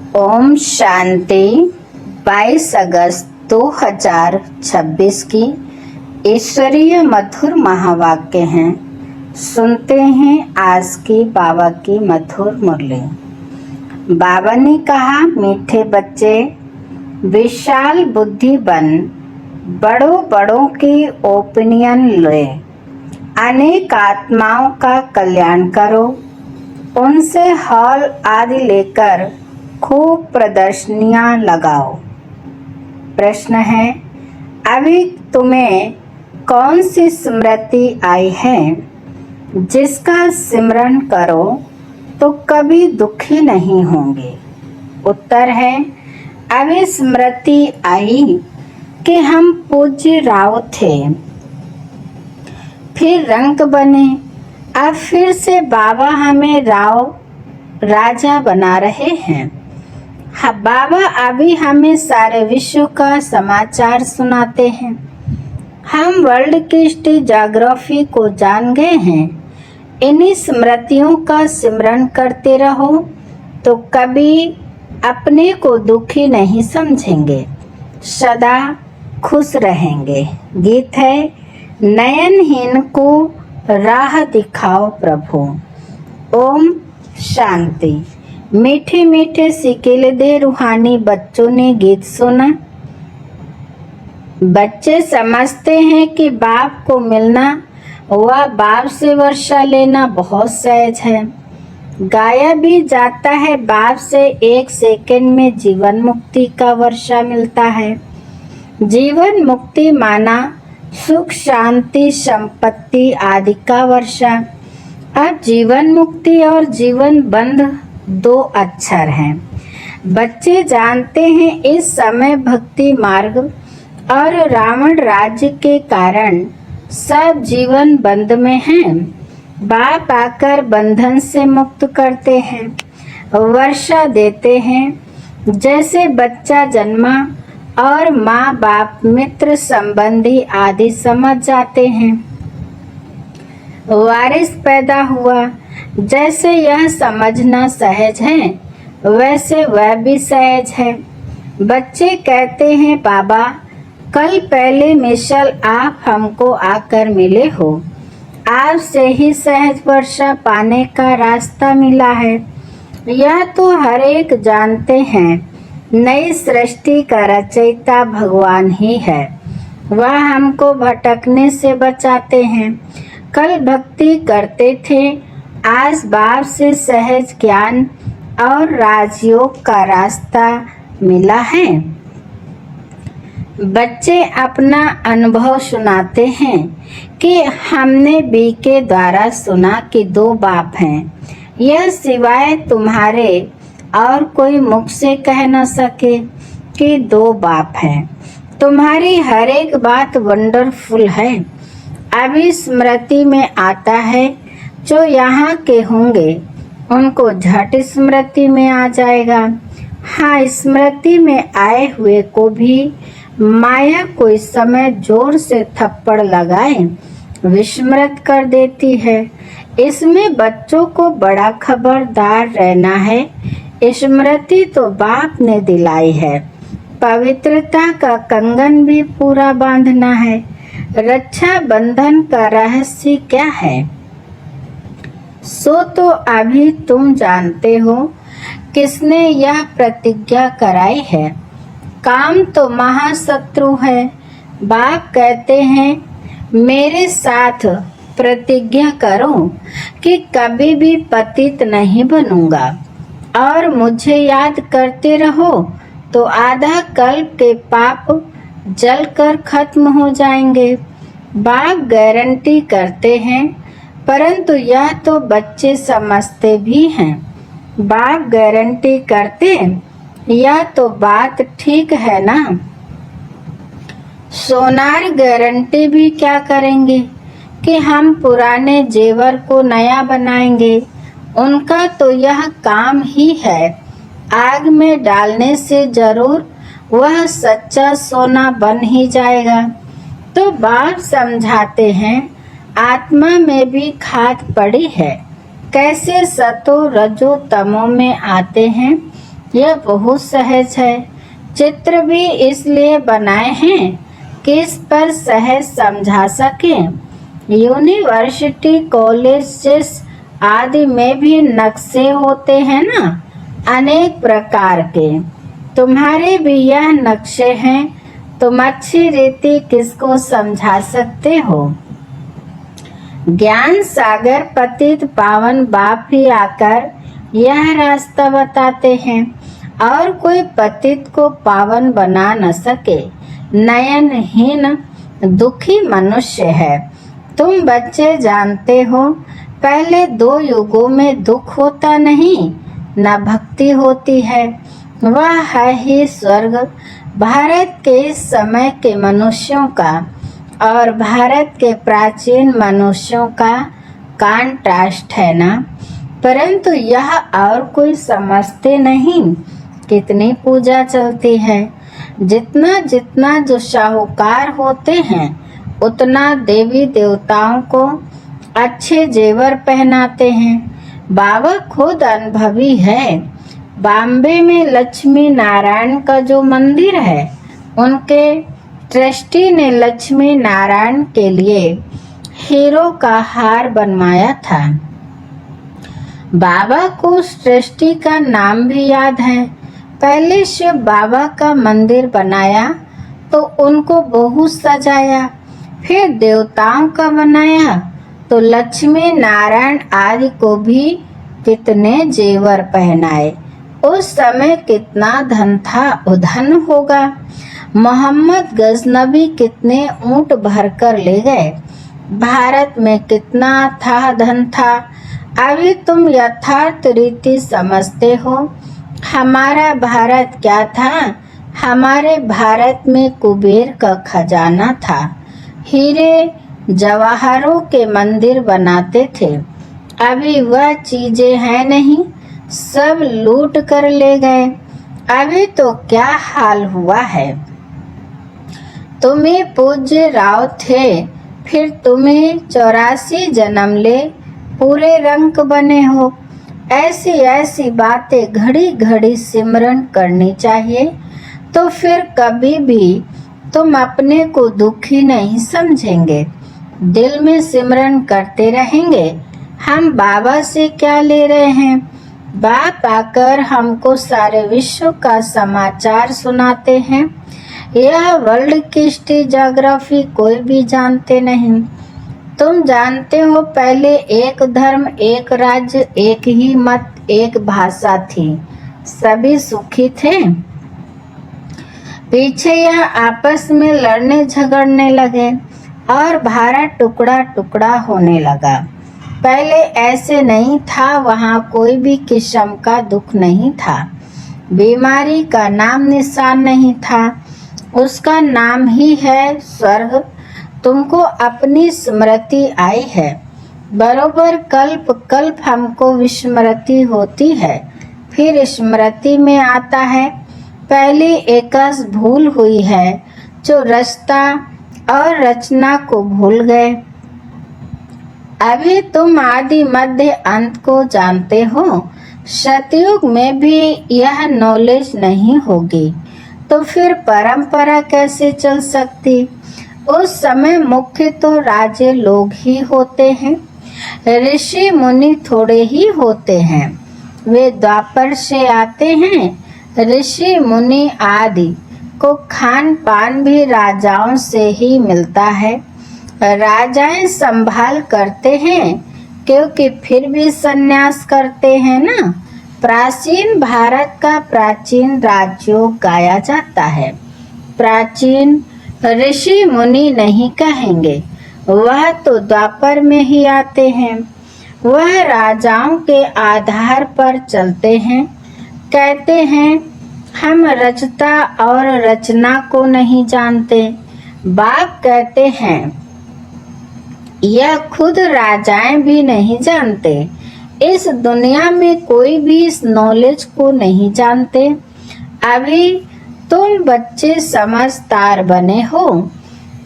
ओम शांति। 22 अगस्त 2026 की ईश्वरीय मधुर महावाक्य हैं। सुनते हैं आज की बाबा की मधुर मुरली। बाबा ने कहा, मीठे बच्चे, विशाल बुद्धि बन बड़ों बड़ों की ओपिनियन ले, अनेक आत्माओं का कल्याण करो, उनसे हॉल आदि लेकर खूब प्रदर्शनियां लगाओ। प्रश्न है, अभी तुम्हें कौन सी स्मृति आई है जिसका सिमरन करो तो कभी दुखी नहीं होंगे? उत्तर है, अभी स्मृति आई कि हम पूज्य राव थे, फिर रंक बने, अब फिर से बाबा हमें राजा बना रहे हैं। हाँ, बाबा अभी हमें सारे विश्व का समाचार सुनाते हैं। हम वर्ल्ड की हिस्ट्री ज्योग्राफी को जान गए हैं। इन्हीं स्मृतियों का सिमरन करते रहो तो कभी अपने को दुखी नहीं समझेंगे, सदा खुश रहेंगे। गीत है, नयनहीन को राह दिखाओ प्रभु। ओम शांति। मीठे मीठे सिकिलदे रूहानी बच्चों ने गीत सुना। बच्चे समझते हैं कि बाप को मिलना व बाप से वर्षा लेना बहुत सहज है। गाया भी जाता है, बाप से 1 सेकंड में जीवन मुक्ति का वर्षा मिलता है। जीवन मुक्ति माना सुख शांति संपत्ति आदि का वर्षा। अब जीवन मुक्ति और जीवन बंध 2 अक्षर हैं। बच्चे जानते हैं इस समय भक्ति मार्ग और रावण राज्य के कारण सब जीवन बंध में हैं। बाप आकर बंधन से मुक्त करते हैं, वर्षा देते हैं। जैसे बच्चा जन्मा और माँ बाप मित्र संबंधी आदि समझ जाते हैं, वारिस पैदा हुआ। जैसे यह समझना सहज है, वैसे वह भी सहज है। बच्चे कहते हैं, बाबा कल पहले मिसल आप हमको आकर मिले हो, आपसे ही सहज वर्षा पाने का रास्ता मिला है। यह तो हर एक जानते हैं, नई सृष्टि का रचयिता भगवान ही है। वह हमको भटकने से बचाते हैं। कल भक्ति करते थे, आज बाप से सहज ज्ञान और राजयोग का रास्ता मिला है। बच्चे अपना अनुभव सुनाते हैं कि हमने बी के द्वारा सुना कि 2 बाप हैं। यह सिवाय तुम्हारे और कोई मुख से कह न सके कि 2 बाप हैं। तुम्हारी हर एक बात वंडरफुल है। अभी स्मृति में आता है, जो यहाँ के होंगे उनको झट स्मृति में आ जाएगा। हाँ, स्मृति में आए हुए को भी माया कोई समय जोर से थप्पड़ लगाए विस्मृत कर देती है। इसमें बच्चों को बड़ा खबरदार रहना है। स्मृति तो बाप ने दिलाई है, पवित्रता का कंगन भी पूरा बांधना है। रक्षा बंधन का रहस्य क्या है, सो तो अभी तुम जानते हो। किसने यह प्रतिज्ञा कराई है? काम तो महाशत्रु है। बाप कहते हैं, मेरे साथ प्रतिज्ञा करो कि कभी भी पतित नहीं बनूंगा और मुझे याद करते रहो तो आधा कल्प के पाप जलकर खत्म हो जाएंगे। बाप गारंटी करते हैं, परंतु यह तो बच्चे समझते भी हैं। बाप गारंटी करते, यह तो बात ठीक है ना। सोनार गारंटी भी क्या करेंगे कि हम पुराने जेवर को नया बनाएंगे। उनका तो यह काम ही है। आग में डालने से जरूर वह सच्चा सोना बन ही जाएगा। तो बाप समझाते हैं, आत्मा में भी खाद पड़ी है। कैसे सतो रजो तमो में आते हैं, यह बहुत सहज है। चित्र भी इसलिए बनाए हैं कि इस पर सहज समझा सकें। यूनिवर्सिटी, कॉलेजेस आदि में भी नक्शे होते हैं ना, अनेक प्रकार के। तुम्हारे भी यह नक्शे हैं। तुम अच्छी रीति किसको समझा सकते हो? ज्ञान सागर पतित पावन बाप ही आकर यह रास्ता बताते हैं, और कोई पतित को पावन बना न सके। नयनहीन दुखी मनुष्य है। तुम बच्चे जानते हो, पहले 2 युगों में दुख होता नहीं, न भक्ति होती है। वह है ही स्वर्ग। भारत के इस समय के मनुष्यों का और भारत के प्राचीन मनुष्यों का कांट्रास्ट है ना। परंतु यह और कोई समझते नहीं। कितनी पूजा चलती है। जितना जितना जो साहूकार होते हैं, उतना देवी देवताओं को अच्छे जेवर पहनाते हैं। बाबा खुद अनुभवी है। बॉम्बे में लक्ष्मी नारायण का जो मंदिर है, उनके ट्रस्टी ने लक्ष्मी नारायण के लिए हीरो का हार बनवाया था। बाबा को उस ट्रस्टी का नाम भी याद है। पहले शिव बाबा का मंदिर बनाया तो उनको बहुत सजाया, फिर देवताओं का बनाया तो लक्ष्मी नारायण आदि को भी कितने जेवर पहनाए। उस समय कितना धन था, उधन होगा। मोहम्मद गजनबी कितने ऊंट भरकर ले गए। भारत में कितना था धन था। अभी तुम यथार्थ रीति समझते हो। हमारा भारत क्या था? हमारे भारत में कुबेर का खजाना था। हीरे जवाहरों के मंदिर बनाते थे। अभी वह चीजें हैं नहीं, सब लूट कर ले गए। अभी तो क्या हाल हुआ है। तुम्हें पूज्य राव थे, फिर तुम्हें 84 जन्म ले पूरे रंग बने हो। ऐसी ऐसी बातें घड़ी घड़ी सिमरन करनी चाहिए, तो फिर कभी भी तुम अपने को दुखी नहीं समझेंगे। दिल में सिमरन करते रहेंगे। हम बाबा से क्या ले रहे हैं? बाप आकर हमको सारे विश्व का समाचार सुनाते हैं। यह वर्ल्ड की हिस्ट्री, ज्योग्राफी कोई भी जानते नहीं। तुम जानते हो, पहले एक धर्म, एक राज्य, एक ही मत, एक भाषा थी। सभी सुखी थे। पीछे यह आपस में लड़ने झगड़ने लगे और भारत टुकड़ा टुकड़ा होने लगा। पहले ऐसे नहीं था। वहाँ कोई भी किस्म का दुख नहीं था। बीमारी का नाम निशान नहीं था। उसका नाम ही है स्वर्ग। तुमको अपनी स्मृति आई है। बरोबर कल्प कल्प हमको विस्मृति होती है, फिर स्मृति में आता है। पहली एकस भूल हुई है, जो रचता और रचना को भूल गए। अभी तुम आदि मध्य अंत को जानते हो। सतयुग में भी यह नॉलेज नहीं होगी तो फिर परंपरा कैसे चल सकती? उस समय मुख्य तो राजे लोग ही होते हैं, ऋषि मुनि थोड़े ही होते हैं। वे द्वापर से आते हैं। ऋषि मुनि आदि को खान पान भी राजाओं से ही मिलता है। राजाएं संभाल करते हैं, क्योंकि फिर भी संन्यास करते हैं ना। प्राचीन भारत का प्राचीन राज्यों गाया जाता है। प्राचीन ऋषि मुनि नहीं कहेंगे, वह तो द्वापर में ही आते हैं। वह राजाओं के आधार पर चलते हैं। कहते हैं हम रचता और रचना को नहीं जानते। बाप कहते हैं यह खुद राजाएं भी नहीं जानते। इस दुनिया में कोई भी इस नॉलेज को नहीं जानते। अभी तुम बच्चे समझदार बने हो।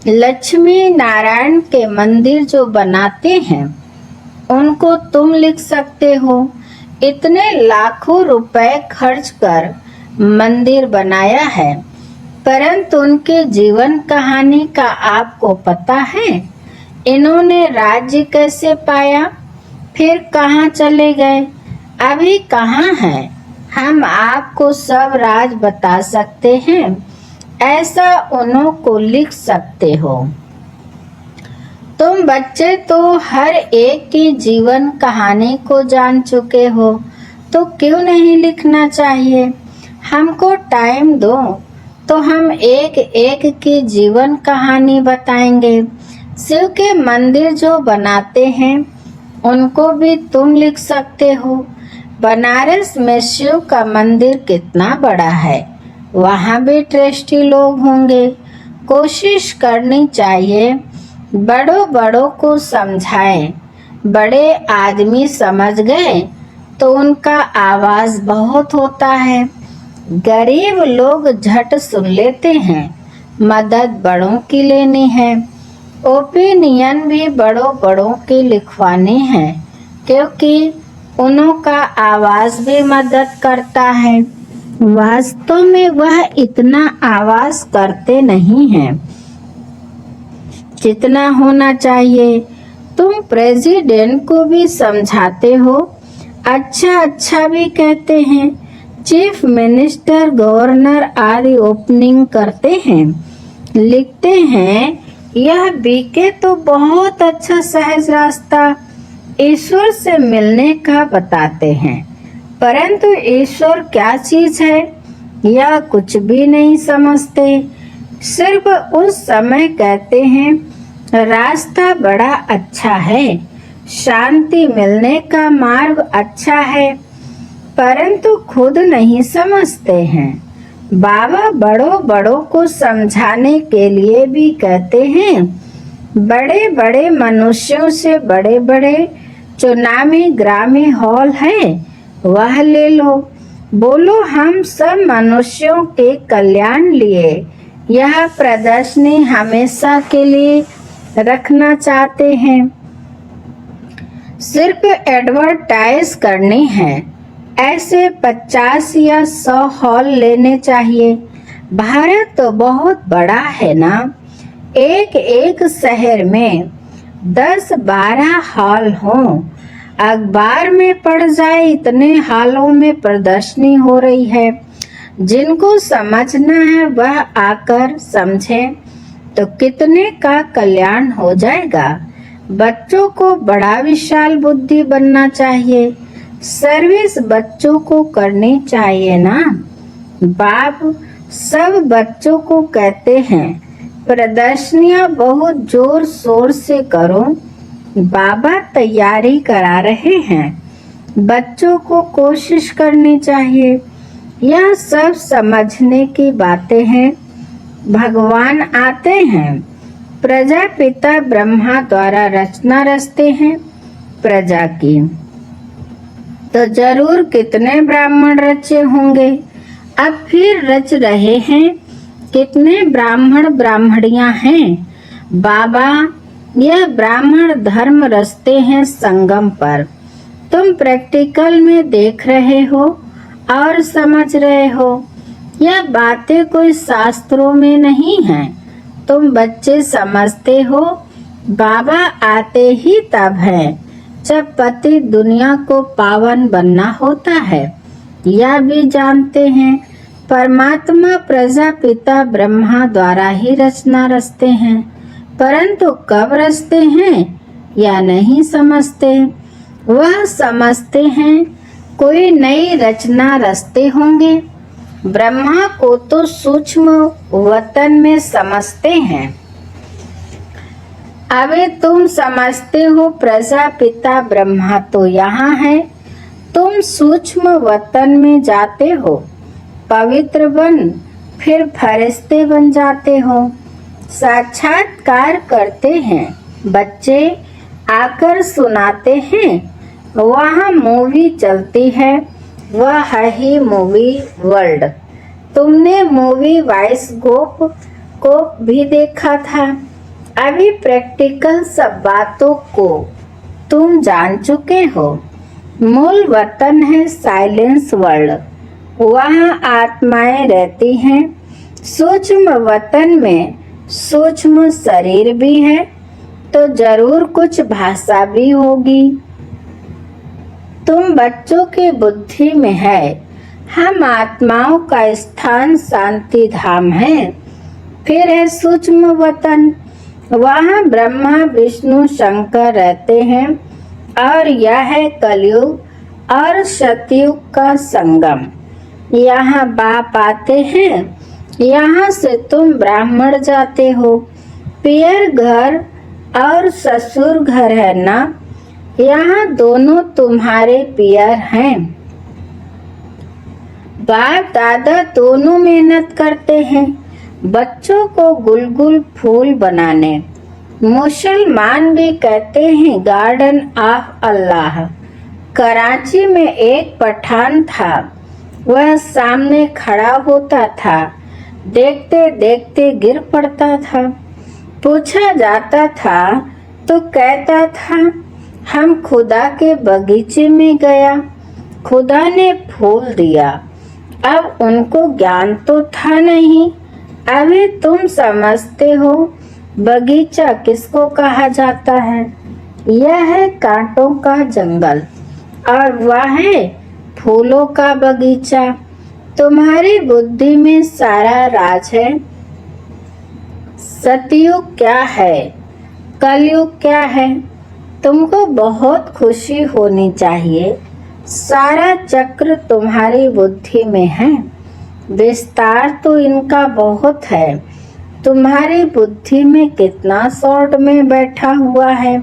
लक्ष्मी नारायण के मंदिर जो बनाते हैं, उनको तुम लिख सकते हो। इतने लाखों रुपए खर्च कर मंदिर बनाया है, परंतु उनके जीवन कहानी का आपको पता है? इन्होंने राज्य कैसे पाया, फिर कहाँ चले गए, अभी कहाँ हैं? हम आपको सब राज बता सकते हैं, ऐसा उन्हों को लिख सकते हो। तुम बच्चे तो हर एक की जीवन कहानी को जान चुके हो, तो क्यों नहीं लिखना चाहिए? हमको टाइम दो तो हम एक एक की जीवन कहानी बताएंगे। शिव के मंदिर जो बनाते हैं उनको भी तुम लिख सकते हो। बनारस में शिव का मंदिर कितना बड़ा है, वहाँ भी ट्रस्टी लोग होंगे। कोशिश करनी चाहिए बड़ों बड़ों को समझाएं। बड़े आदमी समझ गए तो उनका आवाज बहुत होता है, गरीब लोग झट सुन लेते हैं। मदद बड़ों की लेनी है, ओपिनियन भी बड़ों बड़ों की लिखवानी है, क्योंकि उन्हों का आवाज भी मदद करता है। वास्तव में वह इतना आवाज करते नहीं हैं जितना होना चाहिए। तुम प्रेसिडेंट को भी समझाते हो, अच्छा भी कहते हैं। चीफ मिनिस्टर, गवर्नर आदि ओपनिंग करते हैं, लिखते हैं यह बीके तो बहुत अच्छा सहज रास्ता ईश्वर से मिलने का बताते हैं, परंतु ईश्वर क्या चीज है यह कुछ भी नहीं समझते। सिर्फ उस समय कहते हैं रास्ता बड़ा अच्छा है, शांति मिलने का मार्ग अच्छा है, परंतु खुद नहीं समझते हैं। बाबा बड़ों बड़ों को समझाने के लिए भी कहते हैं, बड़े बड़े मनुष्यों से बड़े बड़े चुनामी ग्रामी हॉल है, वह ले लो। बोलो हम सब मनुष्यों के कल्याण लिए यह प्रदर्शनी हमेशा के लिए रखना चाहते हैं। सिर्फ एडवर्टाइज करनी है, ऐसे 50 या 100 हॉल लेने चाहिए। भारत तो बहुत बड़ा है ना, एक एक शहर में 10-12 हॉल हों। अखबार में पढ़ जाए इतने हॉलों में प्रदर्शनी हो रही है। जिनको समझना है वह आकर समझे तो कितने का कल्याण हो जाएगा। बच्चों को बड़ा विशाल बुद्धि बनना चाहिए, सर्विस बच्चों को करनी चाहिए ना। बाप सब बच्चों को कहते हैं प्रदर्शनियां बहुत जोर शोर से करो। बाबा तैयारी करा रहे हैं, बच्चों को कोशिश करनी चाहिए। यह सब समझने की बातें हैं। भगवान आते हैं, प्रजापिता ब्रह्मा द्वारा रचना रचते हैं प्रजा की, तो जरूर कितने ब्राह्मण रचे होंगे, अब फिर रच रहे हैं। कितने ब्राह्मण ब्राह्मणियां हैं। बाबा यह ब्राह्मण धर्म रचते हैं संगम पर। तुम प्रैक्टिकल में देख रहे हो और समझ रहे हो। यह बातें कोई शास्त्रों में नहीं है, तुम बच्चे समझते हो। बाबा आते ही तब है जब पति दुनिया को पावन बनना होता है। यह भी जानते हैं परमात्मा प्रजापिता ब्रह्मा द्वारा ही रचना रचते हैं, परंतु कब रचते हैं या नहीं समझते। वह समझते हैं कोई नई रचना रचते होंगे। ब्रह्मा को तो सूक्ष्म वतन में समझते हैं। अबे तुम समझते हो प्रजापिता ब्रह्मा तो यहाँ है, तुम सूक्ष्म वतन में जाते हो, पवित्र बन फिर फरिश्ते बन जाते हो, साक्षात्कार करते हैं। बच्चे आकर सुनाते हैं, वहाँ मूवी चलती है, वह है ही मूवी वर्ल्ड। तुमने मूवी बाइस्कोप को भी देखा था। अभी प्रैक्टिकल सब बातों को तुम जान चुके हो। मूल वतन है साइलेंस वर्ल्ड, वहाँ आत्माएं रहती हैं। सूक्ष्म वतन में सूक्ष्म शरीर भी है, तो जरूर कुछ भाषा भी होगी। तुम बच्चों की बुद्धि में है, हम आत्माओं का स्थान शांति धाम है। फिर है सूक्ष्म वतन, वहाँ ब्रह्मा विष्णु शंकर रहते हैं, और यह है कलयुग और सतयुग का संगम। यहाँ बाप आते हैं, यहाँ से तुम ब्राह्मण जाते हो। पियर घर और ससुर घर है ना, यहाँ दोनों तुम्हारे पियर हैं। बाप दादा दोनों मेहनत करते हैं बच्चों को गुलगुल फूल बनाने। मुसलमान भी कहते हैं गार्डन ऑफ अल्लाह। कराची में एक पठान था, वह सामने खड़ा होता था, देखते देखते गिर पड़ता था। पूछा जाता था तो कहता था हम खुदा के बगीचे में गया, खुदा ने फूल दिया। अब उनको ज्ञान तो था नहीं। अभी तुम समझते हो बगीचा किसको कहा जाता है। यह है कांटों का जंगल और वह है फूलों का बगीचा। तुम्हारी बुद्धि में सारा राज है। सतयुग क्या है, कलयुग क्या है, तुमको बहुत खुशी होनी चाहिए। सारा चक्र तुम्हारी बुद्धि में है। विस्तार तो इनका बहुत है, तुम्हारी बुद्धि में कितना शॉर्ट में बैठा हुआ है।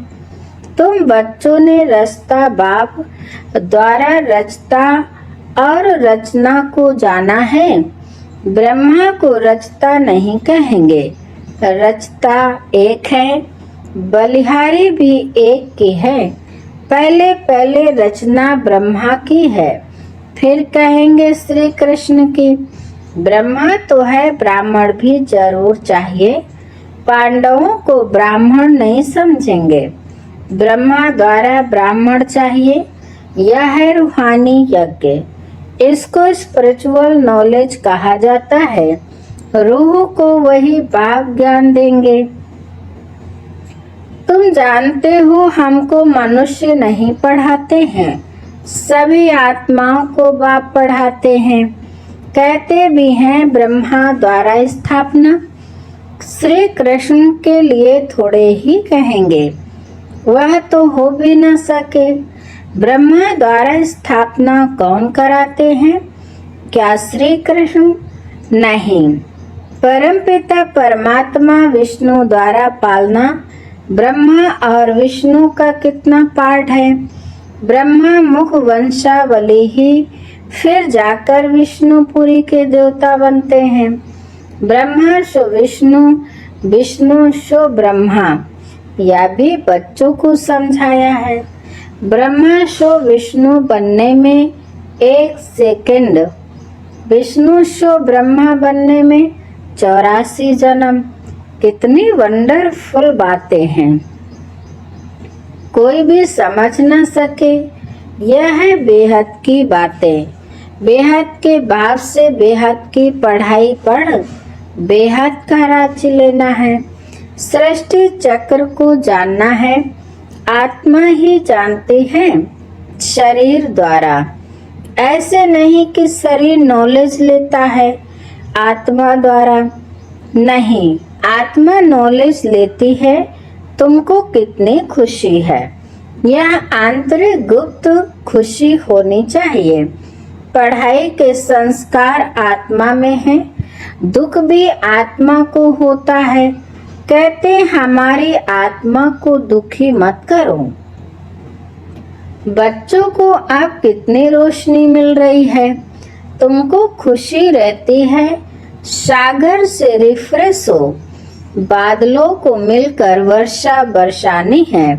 तुम बच्चों ने रास्ता बाप द्वारा रचता और रचना को जाना है। ब्रह्मा को रचता नहीं कहेंगे, रचता एक है, बलिहारी भी एक की है। पहले पहले रचना ब्रह्मा की है, फिर कहेंगे श्री कृष्ण की। ब्रह्मा तो है, ब्राह्मण भी जरूर चाहिए। पांडवों को ब्राह्मण नहीं समझेंगे, ब्रह्मा द्वारा ब्राह्मण चाहिए। यह है रूहानी यज्ञ, इसको स्पिरिचुअल नॉलेज कहा जाता है। रूह को वही बाप ज्ञान देंगे। तुम जानते हो हमको मनुष्य नहीं पढ़ाते हैं, सभी आत्माओं को बाप पढ़ाते हैं। कहते भी हैं ब्रह्मा द्वारा स्थापना। श्री कृष्ण के लिए थोड़े ही कहेंगे, वह तो हो भी न सके। ब्रह्मा द्वारा स्थापना कौन कराते हैं? क्या श्री कृष्ण? नहीं, परमपिता परमात्मा विष्णु द्वारा पालना। ब्रह्मा और विष्णु का कितना पार्ट है। ब्रह्मा मुख वंशावली ही, फिर जाकर विष्णुपुरी के देवता बनते हैं। ब्रह्मा सो विष्णु, विष्णु सो ब्रह्मा। यह भी बच्चों को समझाया है। ब्रह्मा सो विष्णु बनने में 1 सेकंड, विष्णु सो ब्रह्मा बनने में 84 जन्म। कितनी वंडरफुल बातें हैं, कोई भी समझ न सके। यह है बेहद की बातें। बेहद के बाप से बेहद की पढ़ाई पढ़, बेहद का राज्य लेना है। सृष्टि चक्र को जानना है, आत्मा ही जानती है शरीर द्वारा। ऐसे नहीं कि शरीर नॉलेज लेता है आत्मा द्वारा, नहीं, आत्मा नॉलेज लेती है। तुमको कितनी खुशी है, यह आंतरिक गुप्त खुशी होनी चाहिए। पढ़ाई के संस्कार आत्मा में है, दुख भी आत्मा को होता है। कहते हमारी आत्मा को दुखी मत करो। बच्चों को अब कितनी रोशनी मिल रही है, तुमको खुशी रहती है। सागर से रिफ्रेश हो, बादलों को मिलकर वर्षा बरसानी है।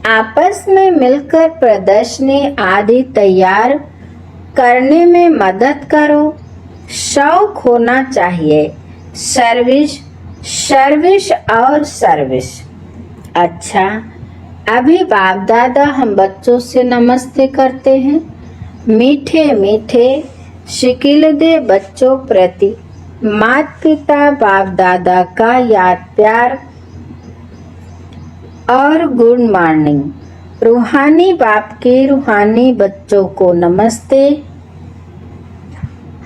आपस में मिलकर प्रदर्शनी आदि तैयार करने में मदद करो। शौक होना चाहिए, सर्विस सर्विस और सर्विस। अच्छा, अभी बाप दादा हम बच्चों से नमस्ते करते हैं। मीठे मीठे शिकिलदे बच्चों प्रति माता पिता बाप दादा का याद प्यार और गुड मॉर्निंग। रूहानी बाप के रूहानी बच्चों को नमस्ते।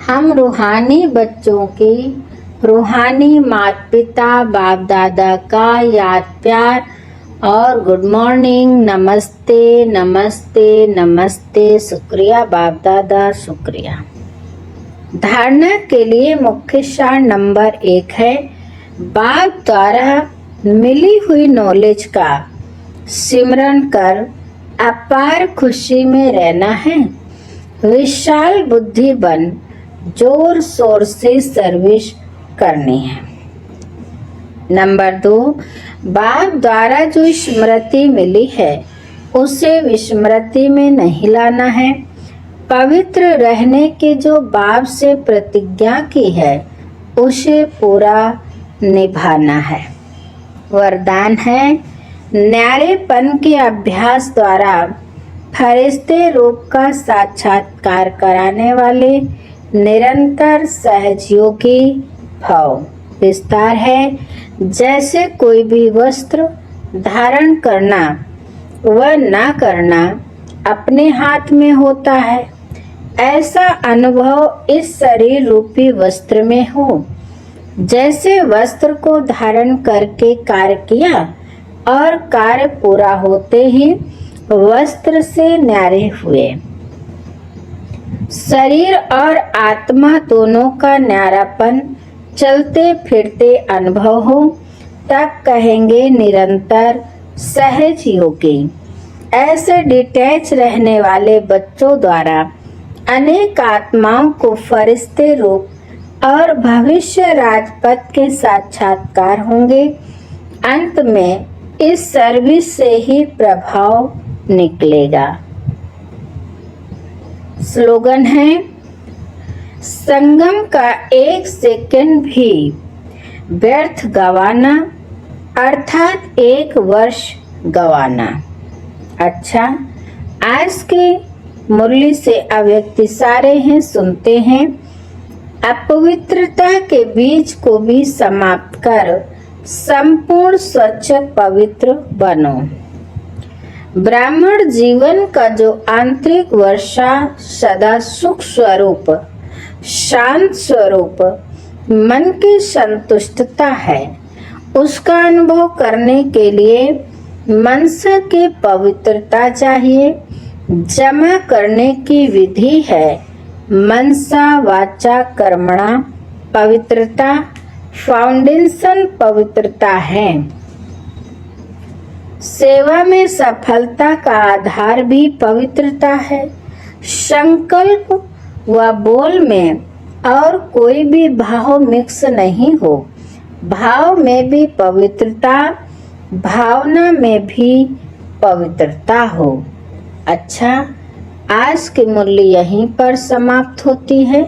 हम रूहानी बच्चों की रूहानी माता पिता बाप दादा का याद प्यार और गुड मॉर्निंग, नमस्ते नमस्ते नमस्ते, शुक्रिया बाप दादा, शुक्रिया। धारणा के लिए मुख्य सार नंबर 1 है, बाप द्वारा मिली हुई नॉलेज का सिमरन कर अपार खुशी में रहना है। विशाल बुद्धि बन जोर शोर से सर्विस करनी है। नंबर 2, बाप द्वारा जो स्मृति मिली है उसे विस्मृति में नहीं लाना है। पवित्र रहने की जो बाप से प्रतिज्ञा की है उसे पूरा निभाना है। वरदान है, न्यारेपन के अभ्यास द्वारा फरिश्ते रूप का साक्षात्कार कराने वाले निरंतर सहयोगी भाव। विस्तार है, जैसे कोई भी वस्त्र धारण करना व ना करना अपने हाथ में होता है, ऐसा अनुभव इस शरीर रूपी वस्त्र में हो। जैसे वस्त्र को धारण करके कार्य किया और कार्य पूरा होते ही वस्त्र से न्यारे हुए। शरीर और आत्मा दोनों का न्यारापन चलते फिरते अनुभव हो तब कहेंगे निरंतर सहज योगी। ऐसे डिटैच रहने वाले बच्चों द्वारा अनेक आत्माओं को फरिश्ते रूप और भविष्य राजपथ के साक्षात्कार होंगे। अंत में इस सर्विस से ही प्रभाव निकलेगा। स्लोगन है, संगम का 1 सेकंड भी व्यर्थ गवाना अर्थात 1 वर्ष गवाना। अच्छा, आज की मुरली से अव्यक्ति सारे हैं, सुनते हैं। अपवित्रता के बीज को भी समाप्त कर संपूर्ण स्वच्छ पवित्र बनो। ब्राह्मण जीवन का जो आंतरिक वर्षा सदा सुख स्वरूप शांत स्वरूप मन की संतुष्टता है, उसका अनुभव करने के लिए मनसा की पवित्रता चाहिए। जमा करने की विधि है मनसा वाचा कर्मणा पवित्रता। फाउंडेशन पवित्रता है। सेवा में सफलता का आधार भी पवित्रता है। संकल्प व बोल में और कोई भी भाव मिक्स नहीं हो। भाव में भी पवित्रता, भावना में भी पवित्रता हो। अच्छा, आज की मुरली यहीं पर समाप्त होती है।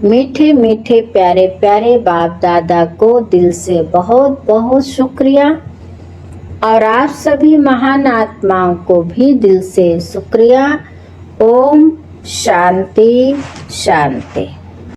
मीठे मीठे प्यारे प्यारे बाप दादा को दिल से बहुत बहुत शुक्रिया और आप सभी महान आत्माओं को भी दिल से शुक्रिया। ओम शांति शांति।